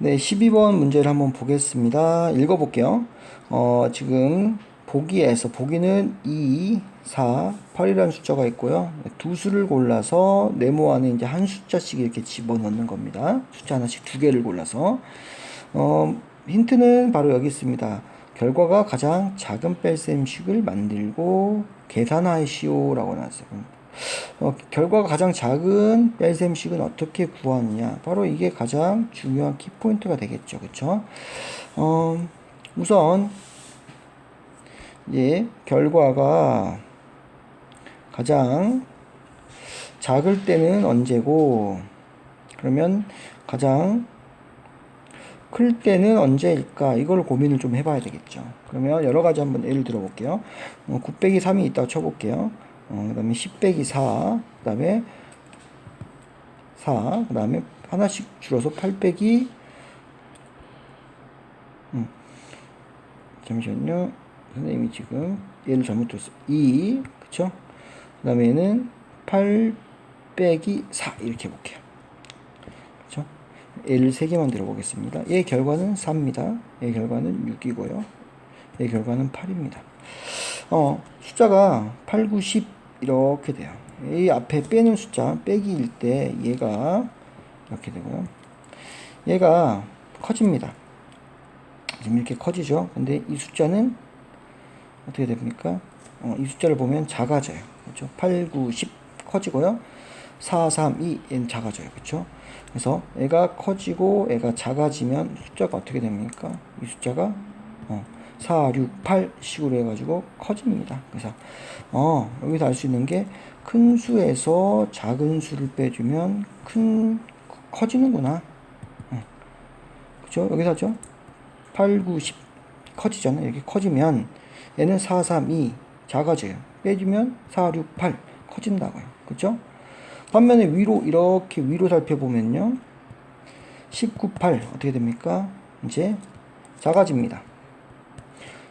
네, 12번 문제를 한번 보겠습니다. 읽어볼게요. 지금 보기는 2, 4, 8이라는 숫자가 있고요. 두 수를 골라서 네모 안에 이제 한 숫자씩 이렇게 집어넣는 겁니다. 숫자 하나씩 두 개를 골라서. 힌트는 바로 여기 있습니다. 결과가 가장 작은 뺄셈식을 만들고 계산하시오라고 나왔어요. 결과가 가장 작은 뺄셈식은 어떻게 구하느냐? 바로 이게 가장 중요한 키포인트가 되겠죠. 그쵸? 우선, 결과가 가장 작을 때는 언제고, 그러면 가장 클 때는 언제일까? 이걸 고민을 좀 해봐야 되겠죠. 그러면 여러 가지 한번 예를 들어 볼게요. 9 빼기 3이 있다고 쳐볼게요. 그 다음에 10 빼기 4, 그 다음에 4, 그 다음에 하나씩 줄여서 8 빼기, 잠시만요. 선생님이 지금 얘를 잘못 들었어요. 2, 그쵸? 그 다음에 얘는 8 빼기 4, 이렇게 해볼게요. 그쵸? 얘를 3개만 들어보겠습니다. 얘 결과는 4입니다. 얘 결과는 6이고요. 얘 결과는 8입니다. 숫자가 8, 9, 10 이렇게 돼요. 이 앞에 빼는 숫자 빼기일 때 얘가 이렇게 되고요. 얘가 커집니다. 지금 이렇게 커지죠. 근데 이 숫자는 어떻게 됩니까? 이 숫자를 보면 작아져요. 그렇죠? 8, 9, 10 커지고요. 4, 3, 2 얘는 작아져요. 그렇죠? 그래서 얘가 커지고 얘가 작아지면 숫자가 어떻게 됩니까? 이 숫자가 4, 6, 8 식으로 해가지고 커집니다. 그래서 여기서 알 수 있는 게 큰 수에서 작은 수를 빼주면 커지는구나. 그죠? 여기서 하죠? 8, 9, 10 커지잖아요. 이렇게 커지면 얘는 4, 3, 2 작아져요. 빼주면 4, 6, 8 커진다고요. 그죠? 반면에 이렇게 위로 살펴보면요. 19, 8 어떻게 됩니까? 이제 작아집니다.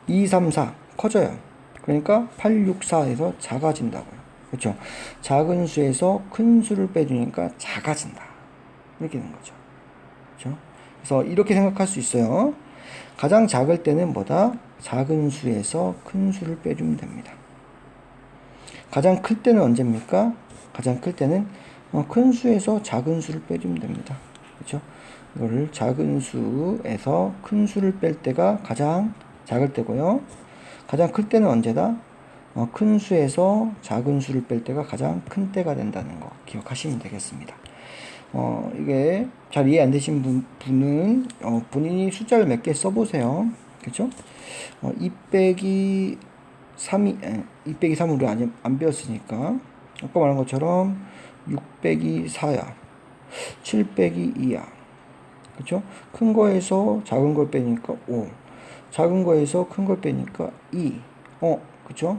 2, 3, 4 커져요. 그러니까 8, 6, 4에서 작아진다고요. 그렇죠? 작은 수에서 큰 수를 빼주니까 작아진다. 이렇게 되는 거죠. 그렇죠? 그래서 이렇게 생각할 수 있어요. 가장 작을 때는 뭐다? 작은 수에서 큰 수를 빼주면 됩니다. 가장 클 때는 언제입니까? 가장 클 때는 큰 수에서 작은 수를 빼주면 됩니다. 그렇죠? 이거를 작은 수에서 큰 수를 뺄 때가 가장 작을 때고요. 가장 클 때는 언제다? 큰 수에서 작은 수를 뺄 때가 가장 큰 때가 된다는 거 기억하시면 되겠습니다. 이게 잘 이해 안 되신 분은 본인이 숫자를 몇 개 써보세요. 그쵸? 2 빼기 2 빼기 3을 안 배웠으니까 아까 말한 것처럼 6 빼기 4야 7 빼기 2야 그쵸? 큰 거에서 작은 걸 빼니까 5 작은 거에서 큰 걸 빼니까 2 그쵸?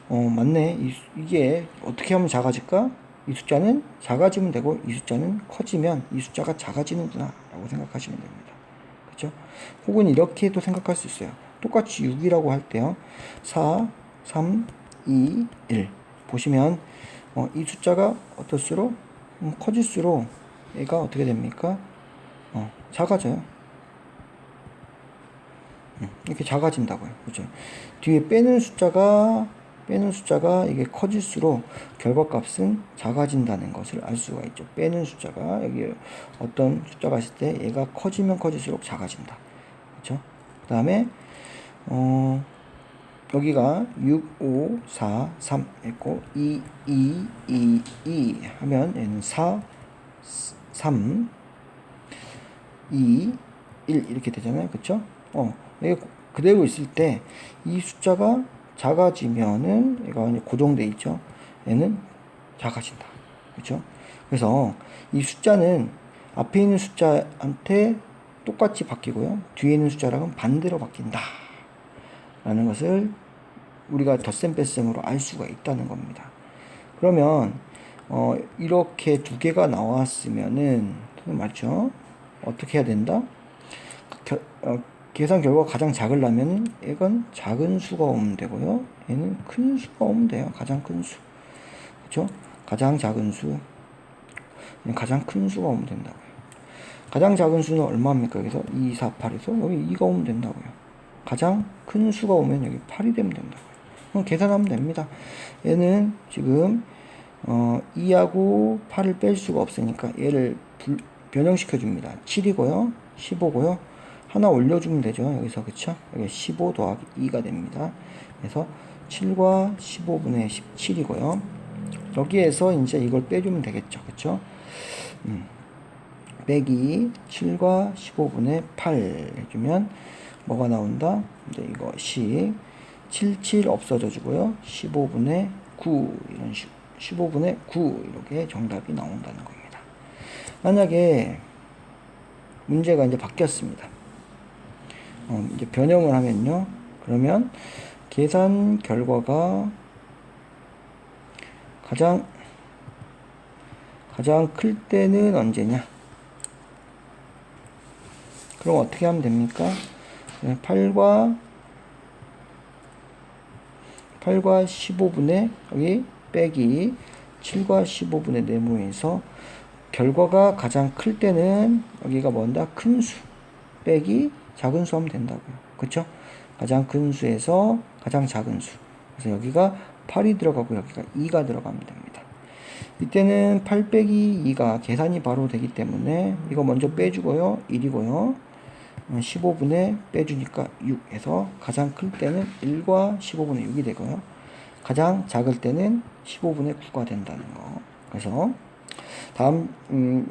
맞네. 이게 어떻게 하면 작아질까? 이 숫자는 작아지면 되고 이 숫자는 커지면 이 숫자가 작아지는구나 라고 생각하시면 됩니다. 그렇죠? 혹은 이렇게도 생각할 수 있어요. 똑같이 6이라고 할 때요. 4, 3, 2, 1 보시면 이 숫자가 어떨수록 커질수록 얘가 어떻게 됩니까? 작아져요. 이렇게 작아진다고요. 그죠? 뒤에 빼는 숫자가 이게 커질수록 결과값은 작아진다는 것을 알 수가 있죠. 빼는 숫자가 여기 어떤 숫자가 있을 때 얘가 커지면 커질수록 작아진다. 그렇죠? 그 다음에 여기가 6, 5, 4, 3 있고 2, 2, 2, 2 하면 얘는 4, 3, 2, 1 이렇게 되잖아요. 그렇죠? 이게 그대로 있을 때 이 숫자가 작아지면은 얘가 고정돼 있죠. 얘는 작아진다. 그렇죠? 그래서 이 숫자는 앞에 있는 숫자한테 똑같이 바뀌고요. 뒤에 있는 숫자랑은 반대로 바뀐다. 라는 것을 우리가 덧셈 뺄셈으로 알 수가 있다는 겁니다. 그러면 이렇게 두 개가 나왔으면은 맞죠? 어떻게 해야 된다? 계산 결과가 가장 작으려면 이건 작은 수가 오면 되고요. 얘는 큰 수가 오면 돼요. 가장 큰 수. 그렇죠? 가장 작은 수. 가장 큰 수가 오면 된다고요. 가장 작은 수는 얼마입니까? 여기서 2, 4, 8에서 여기 2가 오면 된다고요. 가장 큰 수가 오면 여기 8이 되면 된다고요. 그럼 계산하면 됩니다. 얘는 지금 2하고 8을 뺄 수가 없으니까 얘를 변형시켜 줍니다. 7이고요. 15고요. 하나 올려주면 되죠. 여기서 그쵸? 여기 15 더하기 2가 됩니다. 그래서 7과 15분의 17이고요. 여기에서 이제 이걸 빼주면 되겠죠. 그쵸? 빼기 7과 15분의 8 해주면 뭐가 나온다? 이제 이것이 77 없어져 주고요. 15분의 9 이런 식으로 15분의 9 이렇게 정답이 나온다는 겁니다. 만약에 문제가 이제 바뀌었습니다. 이제 변형을 하면요. 그러면 계산 결과가 가장 클 때는 언제냐? 그럼 어떻게 하면 됩니까? 8과 15분의 여기 빼기 7과 15분의 네모에서 결과가 가장 클 때는 여기가 뭔다? 큰 수 빼기 작은 수 하면 된다고요. 그쵸? 가장 큰 수에서 가장 작은 수. 그래서 여기가 8이 들어가고 여기가 2가 들어가면 됩니다. 이때는 8 빼기 2가 계산이 바로 되기 때문에 이거 먼저 빼주고요. 1이고요. 15분의 빼주니까 6 해서 가장 클 때는 1과 15분의 6이 되고요. 가장 작을 때는 15분의 9가 된다는 거. 그래서 다음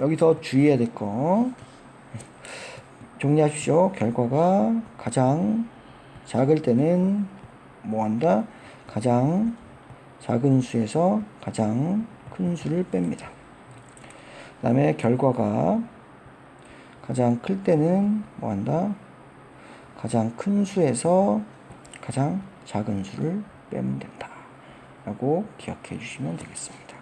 여기서 주의해야 될 거 정리하십시오. 결과가 가장 작을 때는 뭐한다? 가장 작은 수에서 가장 큰 수를 뺍니다. 그 다음에 결과가 가장 클 때는 뭐한다? 가장 큰 수에서 가장 작은 수를 빼면 된다 라고 기억해 주시면 되겠습니다.